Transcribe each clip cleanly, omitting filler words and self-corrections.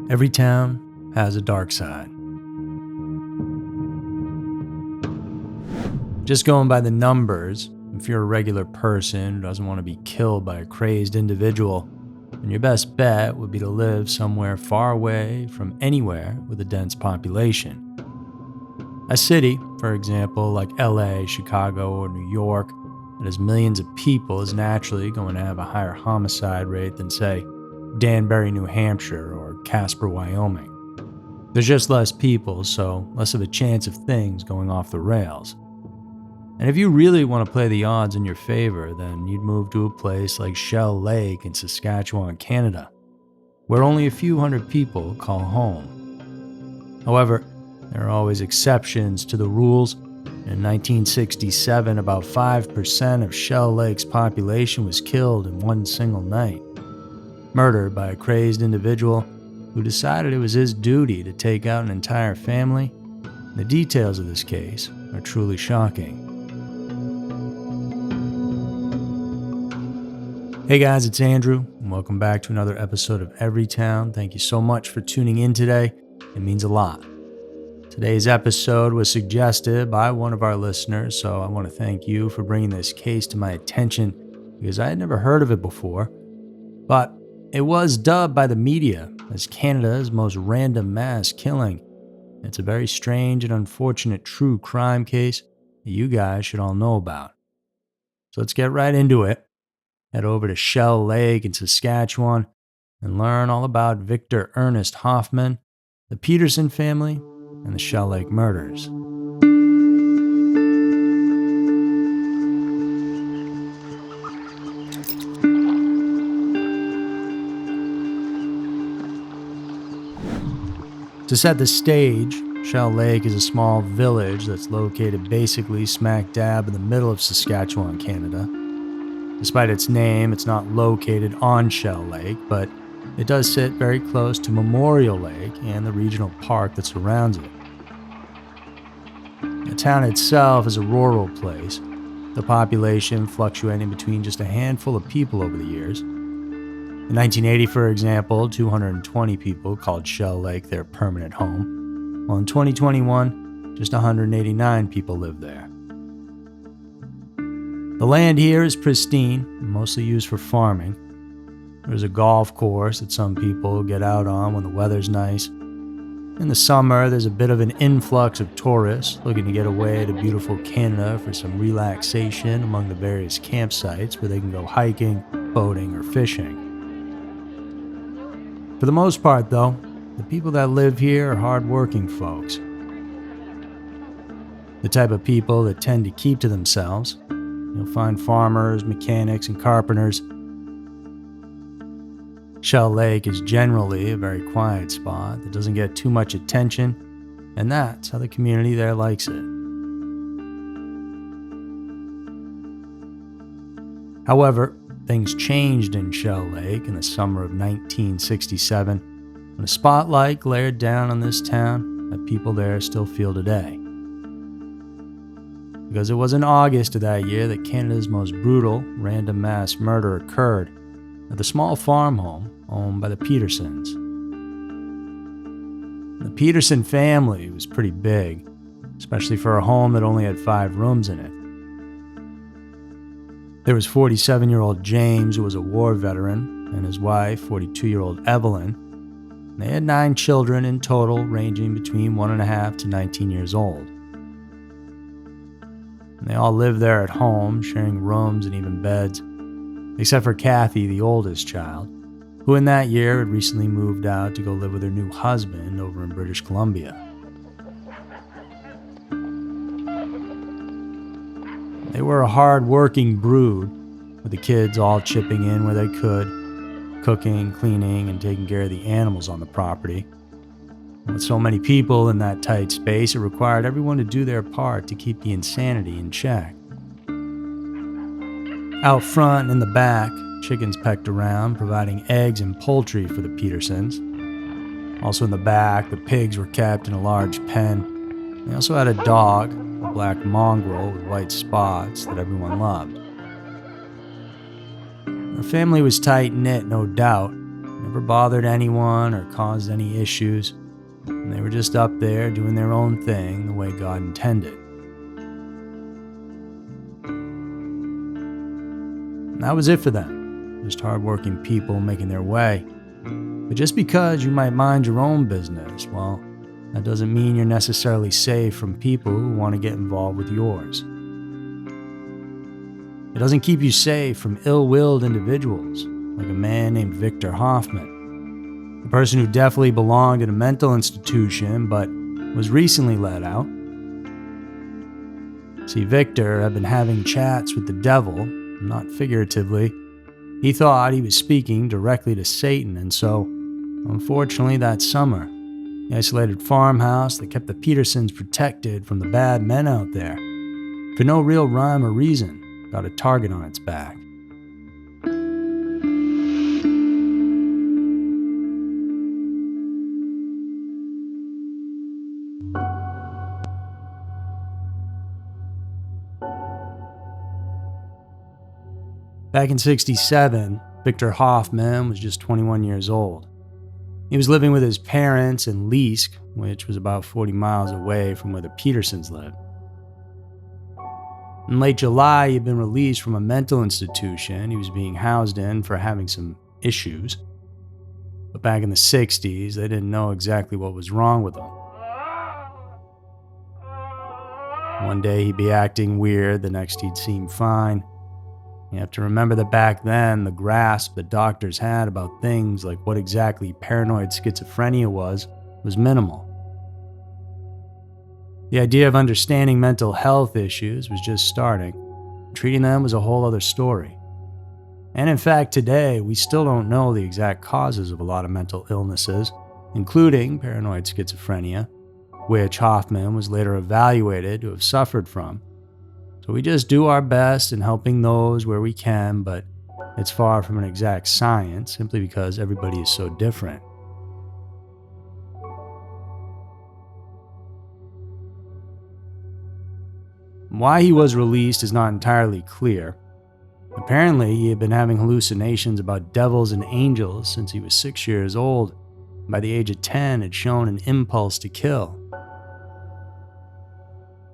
Every town has a dark side. Just going by the numbers, if you're a regular person who doesn't want to be killed by a crazed individual, then your best bet would be to live somewhere far away from anywhere with a dense population. A city, for example, like LA, Chicago, or New York, that has millions of people is naturally going to have a higher homicide rate than, say, Danbury, New Hampshire, or Casper, Wyoming. There's just less people, so less of a chance of things going off the rails. And if you really want to play the odds in your favor, then you'd move to a place like Shell Lake in Saskatchewan, Canada, where only a few hundred people call home. However, there are always exceptions to the rules. In 1967, about 5% of Shell Lake's population was killed in one single night, murdered by a crazed individual who decided it was his duty to take out an entire family. The details of this case are truly shocking. Hey guys, it's Andrew, and welcome back to another episode of Every Town. Thank you so much for tuning in today. It means a lot. Today's episode was suggested by one of our listeners, so I want to thank you for bringing this case to my attention because I had never heard of it before. But it was dubbed by the media as Canada's most random mass killing. It's a very strange and unfortunate true crime case that you guys should all know about. So let's get right into it. Head over to Shell Lake in Saskatchewan and learn all about Victor Ernest Hoffman, the Peterson family, and the Shell Lake murders. To set the stage, Shell Lake is a small village that's located basically smack dab in the middle of Saskatchewan, Canada. Despite its name, it's not located on Shell Lake, but it does sit very close to Memorial Lake and the regional park that surrounds it. The town itself is a rural place, the population fluctuating between just a handful of people over the years. In 1980, for example, 220 people called Shell Lake their permanent home, while in 2021, just 189 people live there. The land here is pristine, mostly used for farming. There's a golf course that some people get out on when the weather's nice. In the summer, there's a bit of an influx of tourists looking to get away to beautiful Canada for some relaxation among the various campsites where they can go hiking, boating, or fishing. For the most part, though, the people that live here are hard-working folks. The type of people that tend to keep to themselves. You'll find farmers, mechanics, and carpenters. Shell Lake is generally a very quiet spot that doesn't get too much attention, and that's how the community there likes it. However, things changed in Shell Lake in the summer of 1967 when a spotlight glared down on this town that people there still feel today. Because it was in August of that year that Canada's most brutal random mass murder occurred at the small farm home owned by the Petersons. The Peterson family was pretty big, especially for a home that only had 5 rooms in it. There was 47-year-old James, who was a war veteran, and his wife, 42-year-old Evelyn. They had 9 children in total, ranging between 1.5 to 19 years old. And they all lived there at home, sharing rooms and even beds, except for Kathy, the oldest child, who in that year had recently moved out to go live with her new husband over in British Columbia. They were a hard-working brood, with the kids all chipping in where they could, cooking, cleaning, and taking care of the animals on the property. With so many people in that tight space, it required everyone to do their part to keep the insanity in check. Out front and in the back, chickens pecked around, providing eggs and poultry for the Petersons. Also in the back, the pigs were kept in a large pen. They also had a dog, a black mongrel with white spots that everyone loved. The family was tight-knit, no doubt, never bothered anyone or caused any issues, and they were just up there doing their own thing the way God intended. And that was it for them, just hardworking people making their way. But just because you might mind your own business, well, that doesn't mean you're necessarily safe from people who want to get involved with yours. It doesn't keep you safe from ill-willed individuals, like a man named Victor Hoffman, a person who definitely belonged in a mental institution but was recently let out. See, Victor had been having chats with the devil, not figuratively. He thought he was speaking directly to Satan, and so, unfortunately, that summer, the isolated farmhouse that kept the Petersons protected from the bad men out there, for no real rhyme or reason, got a target on its back. Back in '67, Victor Hoffman was just 21 years old. He was living with his parents in Leask, which was about 40 miles away from where the Petersons lived. In late July, he had been released from a mental institution he was being housed in for having some issues. But back in the '60s, they didn't know exactly what was wrong with him. One day he'd be acting weird, the next he'd seem fine. You have to remember that back then, the grasp that doctors had about things like what exactly paranoid schizophrenia was minimal. The idea of understanding mental health issues was just starting. Treating them was a whole other story. And in fact, today, we still don't know the exact causes of a lot of mental illnesses, including paranoid schizophrenia, which Hoffman was later evaluated to have suffered from. So we just do our best in helping those where we can, but it's far from an exact science simply because everybody is so different. Why he was released is not entirely clear. Apparently, he had been having hallucinations about devils and angels since he was 6 years old, and by the age of 10 had shown an impulse to kill.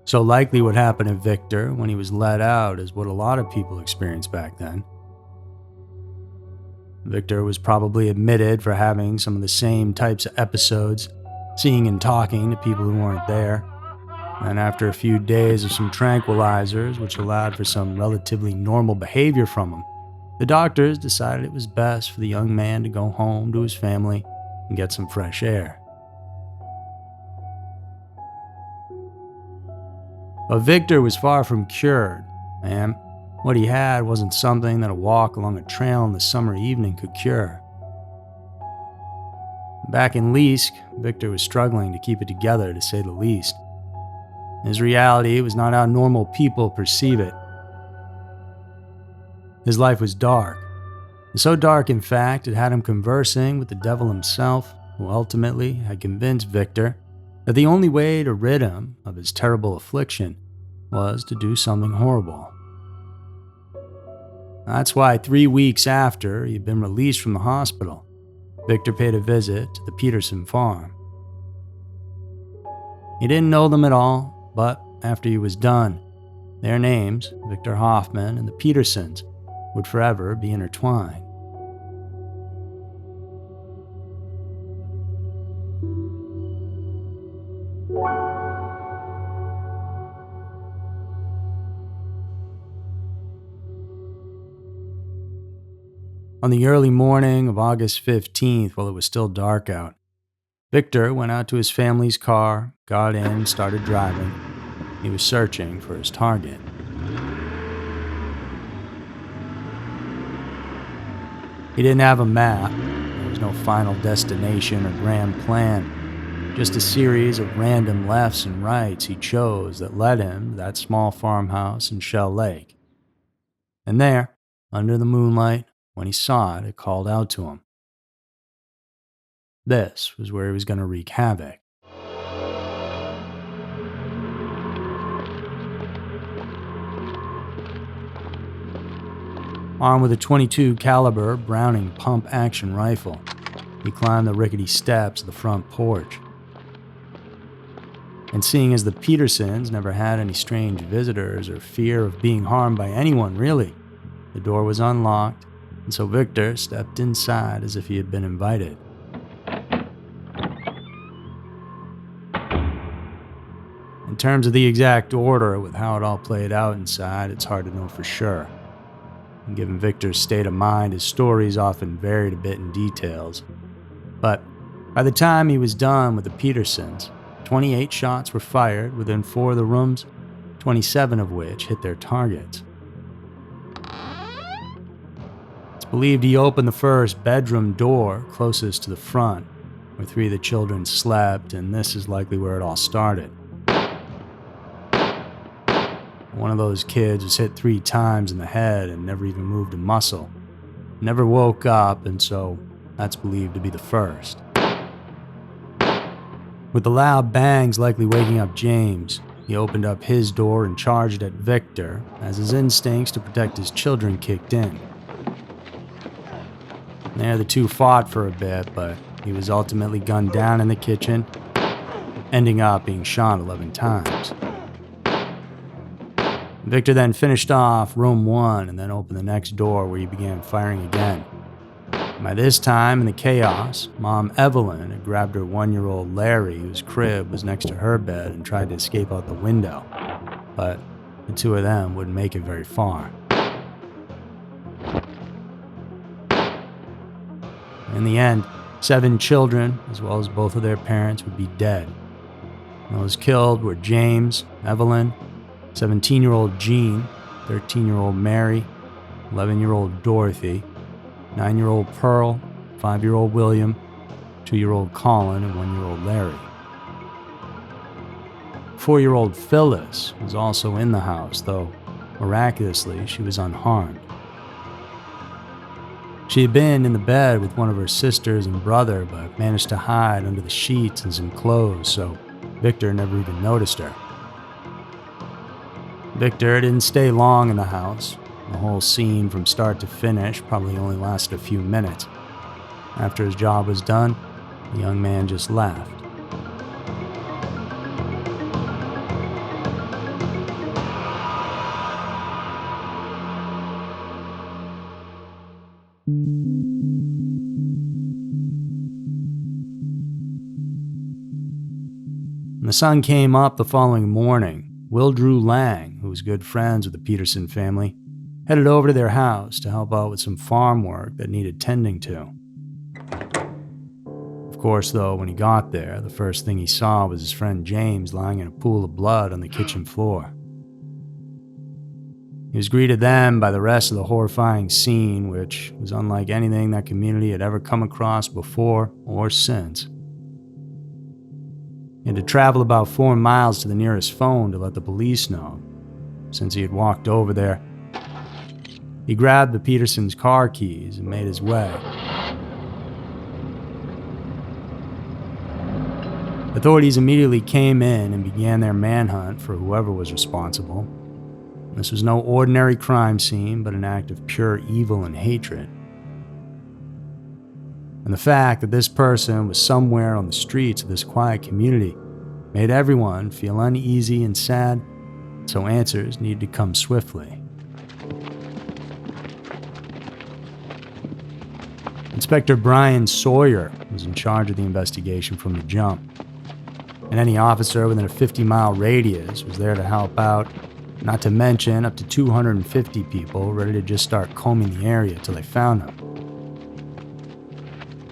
So likely what happened to Victor when he was let out is what a lot of people experienced back then. Victor was probably admitted for having some of the same types of episodes, seeing and talking to people who weren't there. And after a few days of some tranquilizers, which allowed for some relatively normal behavior from him, the doctors decided it was best for the young man to go home to his family and get some fresh air. But Victor was far from cured, and what he had wasn't something that a walk along a trail in the summer evening could cure. Back in Leask, Victor was struggling to keep it together, to say the least. His reality was not how normal people perceive it. His life was dark. So dark, in fact, it had him conversing with the devil himself, who ultimately had convinced Victor that the only way to rid him of his terrible affliction was to do something horrible. That's why 3 weeks after he had been released from the hospital, Victor paid a visit to the Peterson farm. He didn't know them at all, but after he was done, their names, Victor Hoffman and the Petersons, would forever be intertwined. On the early morning of August 15th, while it was still dark out, Victor went out to his family's car, got in, started driving. He was searching for his target. He didn't have a map. There was no final destination or grand plan. Just a series of random lefts and rights he chose that led him to that small farmhouse in Shell Lake. And there, under the moonlight, when he saw it, it called out to him. This was where he was going to wreak havoc. Armed with a .22 caliber Browning pump-action rifle, he climbed the rickety steps of the front porch. And seeing as the Petersons never had any strange visitors or fear of being harmed by anyone, really, the door was unlocked, and so Victor stepped inside as if he had been invited. In terms of the exact order with how it all played out inside, it's hard to know for sure. And given Victor's state of mind, his stories often varied a bit in details. But by the time he was done with the Petersons, 28 shots were fired within 4 of the rooms, 27 of which hit their targets. It's believed he opened the first bedroom door closest to the front, where 3 of the children slept, and this is likely where it all started. One of those kids was hit 3 times in the head and never even moved a muscle. Never woke up, and so that's believed to be the first. With the loud bangs likely waking up James, he opened up his door and charged at Victor as his instincts to protect his children kicked in. There, the two fought for a bit, but he was ultimately gunned down in the kitchen, ending up being shot 11 times. Victor then finished off room 1 and then opened the next door where he began firing again. By this time, in the chaos, Mom Evelyn had grabbed her 1-year-old Larry, whose crib was next to her bed, and tried to escape out the window. But the 2 of them wouldn't make it very far. In the end, 7 children, as well as both of their parents, would be dead. And those killed were James, Evelyn, 17-year-old Jean, 13-year-old Mary, 11-year-old Dorothy, 9-year-old Pearl, 5-year-old William, 2-year-old Colin, and 1-year-old Larry. 4-year-old Phyllis was also in the house, though miraculously she was unharmed. She had been in the bed with one of her sisters and brother, but managed to hide under the sheets and some clothes, so Victor never even noticed her. Victor didn't stay long in the house. The whole scene from start to finish probably only lasted a few minutes. After his job was done, the young man just left. When the sun came up the following morning, Will Drew Lang, who was good friends with the Peterson family, headed over to their house to help out with some farm work that needed tending to. Of course, though, when he got there, the first thing he saw was his friend James lying in a pool of blood on the kitchen floor. He was greeted then by the rest of the horrifying scene, which was unlike anything that community had ever come across before or since. He had to travel about 4 miles to the nearest phone to let the police know. Since he had walked over there, he grabbed the Petersons' car keys and made his way. Authorities immediately came in and began their manhunt for whoever was responsible. This was no ordinary crime scene, but an act of pure evil and hatred. And the fact that this person was somewhere on the streets of this quiet community made everyone feel uneasy and sad, so answers needed to come swiftly. Inspector Brian Sawyer was in charge of the investigation from the jump, and any officer within a 50-mile radius was there to help out, not to mention up to 250 people ready to just start combing the area till they found him.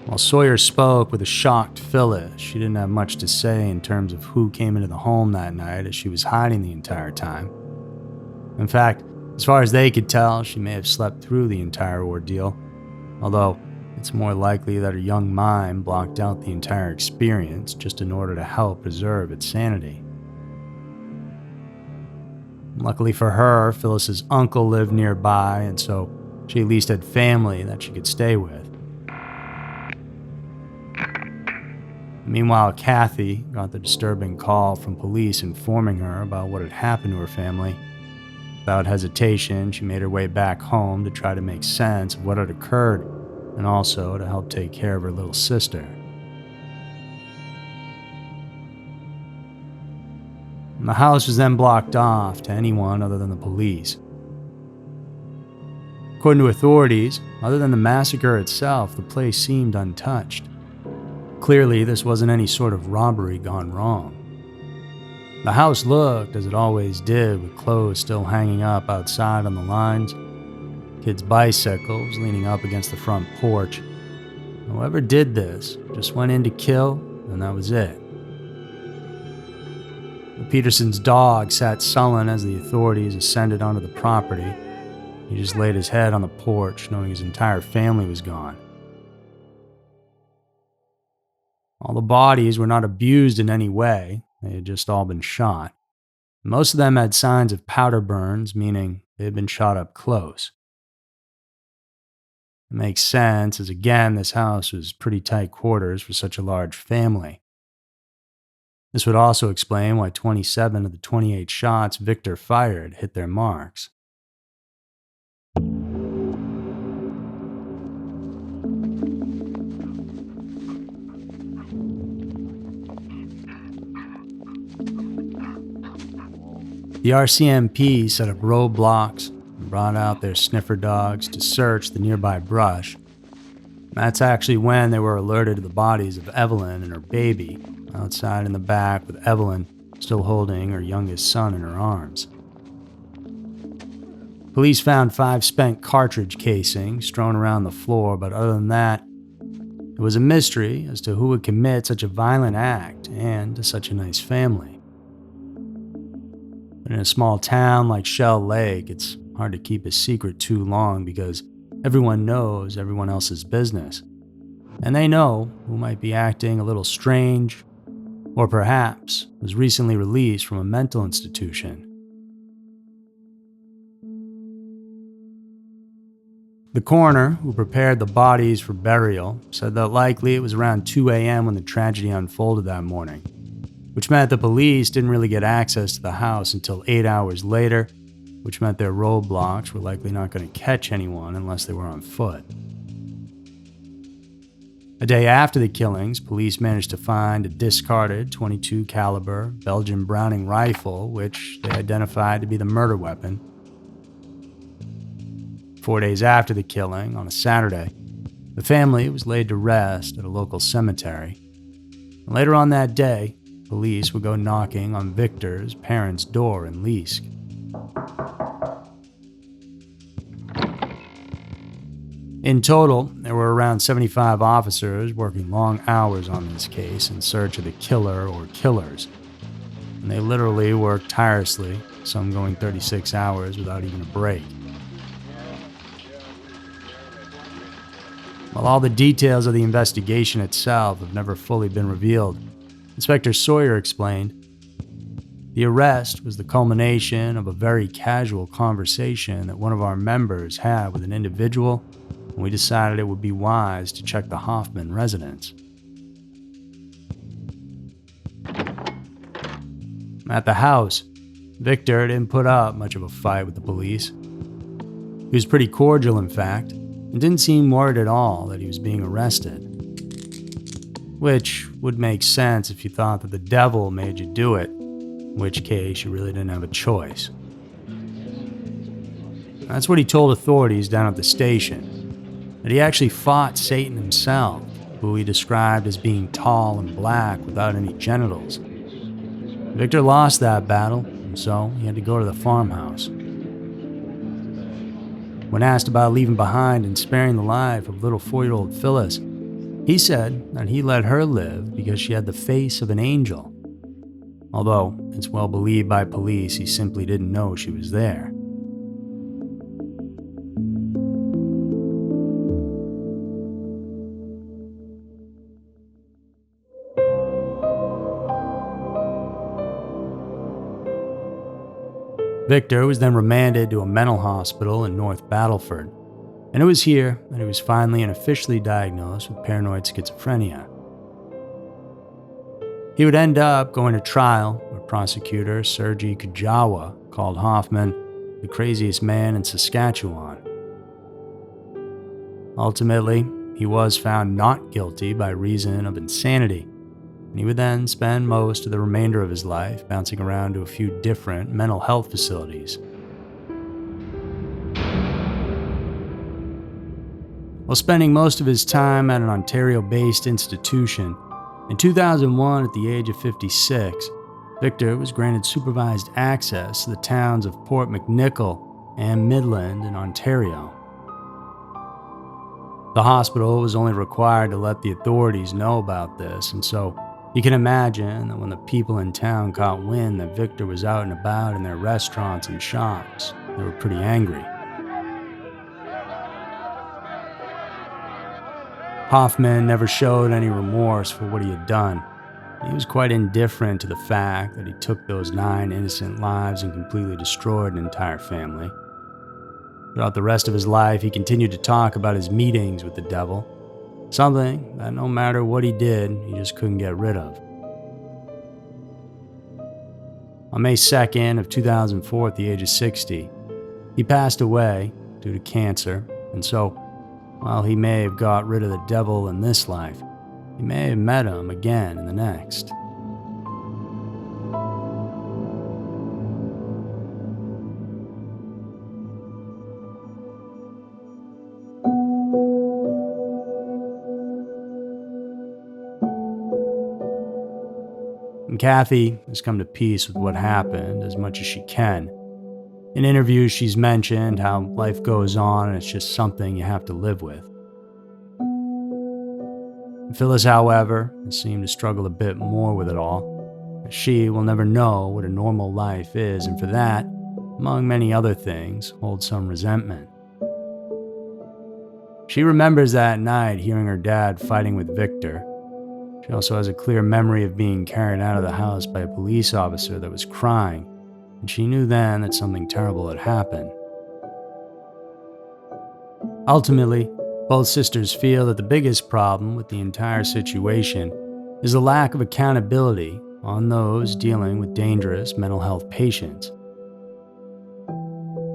While Sawyer spoke with a shocked Phyllis, she didn't have much to say in terms of who came into the home that night, as she was hiding the entire time. In fact, as far as they could tell, she may have slept through the entire ordeal, although it's more likely that her young mind blocked out the entire experience just in order to help preserve its sanity. Luckily for her, Phyllis's uncle lived nearby, and so she at least had family that she could stay with. Meanwhile, Kathy got the disturbing call from police informing her about what had happened to her family. Without hesitation, she made her way back home to try to make sense of what had occurred and also to help take care of her little sister. The house was then blocked off to anyone other than the police. According to authorities, other than the massacre itself, the place seemed untouched. Clearly, this wasn't any sort of robbery gone wrong. The house looked as it always did, with clothes still hanging up outside on the lines, kids' bicycles leaning up against the front porch. Whoever did this just went in to kill, and that was it. The Petersons' dog sat sullen as the authorities ascended onto the property. He just laid his head on the porch, knowing his entire family was gone. All the bodies were not abused in any way. They had just all been shot. Most of them had signs of powder burns, meaning they had been shot up close. It makes sense, as again, this house was pretty tight quarters for such a large family. This would also explain why 27 of the 28 shots Victor fired hit their marks. The RCMP set up roadblocks and brought out their sniffer dogs to search the nearby brush. That's actually when they were alerted to the bodies of Evelyn and her baby outside in the back, with Evelyn still holding her youngest son in her arms. Police found 5 spent cartridge casings strewn around the floor, but other than that, it was a mystery as to who would commit such a violent act and to such a nice family. But in a small town like Shell Lake, it's hard to keep a secret too long because everyone knows everyone else's business, and they know who might be acting a little strange, or perhaps was recently released from a mental institution. The coroner, who prepared the bodies for burial, said that likely it was around 2 a.m. when the tragedy unfolded that morning, which meant the police didn't really get access to the house until 8 hours later, which meant their roadblocks were likely not going to catch anyone unless they were on foot. A day after the killings, police managed to find a discarded .22 caliber Belgian Browning rifle, which they identified to be the murder weapon. 4 days after the killing, on a Saturday, the family was laid to rest at a local cemetery. And later on that day, police would go knocking on Victor's parents' door in Leask. In total, there were around 75 officers working long hours on this case in search of the killer or killers. And they literally worked tirelessly, some going 36 hours without even a break. While all the details of the investigation itself have never fully been revealed, Inspector Sawyer explained, the arrest was the culmination of a very casual conversation that one of our members had with an individual, and we decided it would be wise to check the Hoffman residence. At the house, Victor didn't put up much of a fight with the police. He was pretty cordial, in fact, and didn't seem worried at all that he was being arrested. Which would make sense if you thought that the devil made you do it, in which case you really didn't have a choice. That's what he told authorities down at the station, that he actually fought Satan himself, who he described as being tall and black without any genitals. Victor lost that battle, and so he had to go to the farmhouse. When asked about leaving behind and sparing the life of little 4-year-old Phyllis, he said that he let her live because she had the face of an angel. Although it's well believed by police he simply didn't know she was there. Victor was then remanded to a mental hospital in North Battleford, and it was here that he was finally and officially diagnosed with paranoid schizophrenia. He would end up going to trial, where prosecutor Sergei Kujawa called Hoffman the craziest man in Saskatchewan. Ultimately, he was found not guilty by reason of insanity, and he would then spend most of the remainder of his life bouncing around to a few different mental health facilities. While spending most of his time at an Ontario-based institution, in 2001, at the age of 56, Victor was granted supervised access to the towns of Port McNicoll and Midland in Ontario. The hospital was only required to let the authorities know about this, and so you can imagine that when the people in town caught wind that Victor was out and about in their restaurants and shops, they were pretty angry. Hoffman never showed any remorse for what he had done. He was quite indifferent to the fact that he took those 9 innocent lives and completely destroyed an entire family. Throughout the rest of his life, he continued to talk about his meetings with the devil, something that no matter what he did, he just couldn't get rid of. On May 2nd of 2004, at the age of 60, he passed away due to cancer, and so, while he may have got rid of the devil in this life, he may have met him again in the next. And Kathy has come to peace with what happened as much as she can. In interviews, she's mentioned how life goes on and it's just something you have to live with. Phyllis, however, has seemed to struggle a bit more with it all. She will never know what a normal life is, and for that, among many other things, holds some resentment. She remembers that night hearing her dad fighting with Victor. She also has a clear memory of being carried out of the house by a police officer that was crying, and she knew then that something terrible had happened. Ultimately, both sisters feel that the biggest problem with the entire situation is the lack of accountability on those dealing with dangerous mental health patients.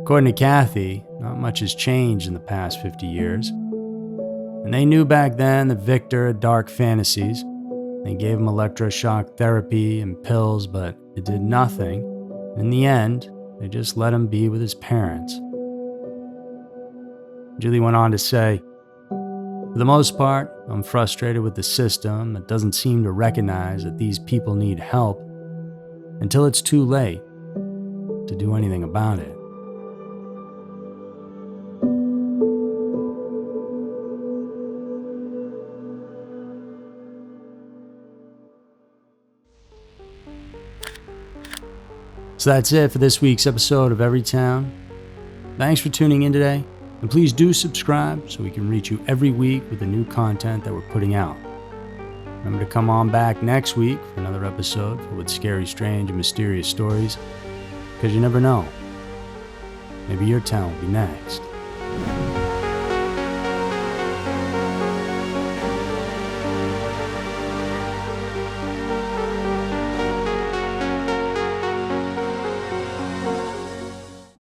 According to Kathy, not much has changed in the past 50 years, and they knew back then that Victor had dark fantasies. They gave him electroshock therapy and pills, but it did nothing. In the end, they just let him be with his parents. Julie went on to say, "For the most part, I'm frustrated with the system that doesn't seem to recognize that these people need help until it's too late to do anything about it." So that's it for this week's episode of Everytown. Thanks for tuning in today, and please do subscribe so we can reach you every week with the new content that we're putting out. Remember to come on back next week for another episode filled with scary, strange, and mysterious stories, because you never know. Maybe your town will be next.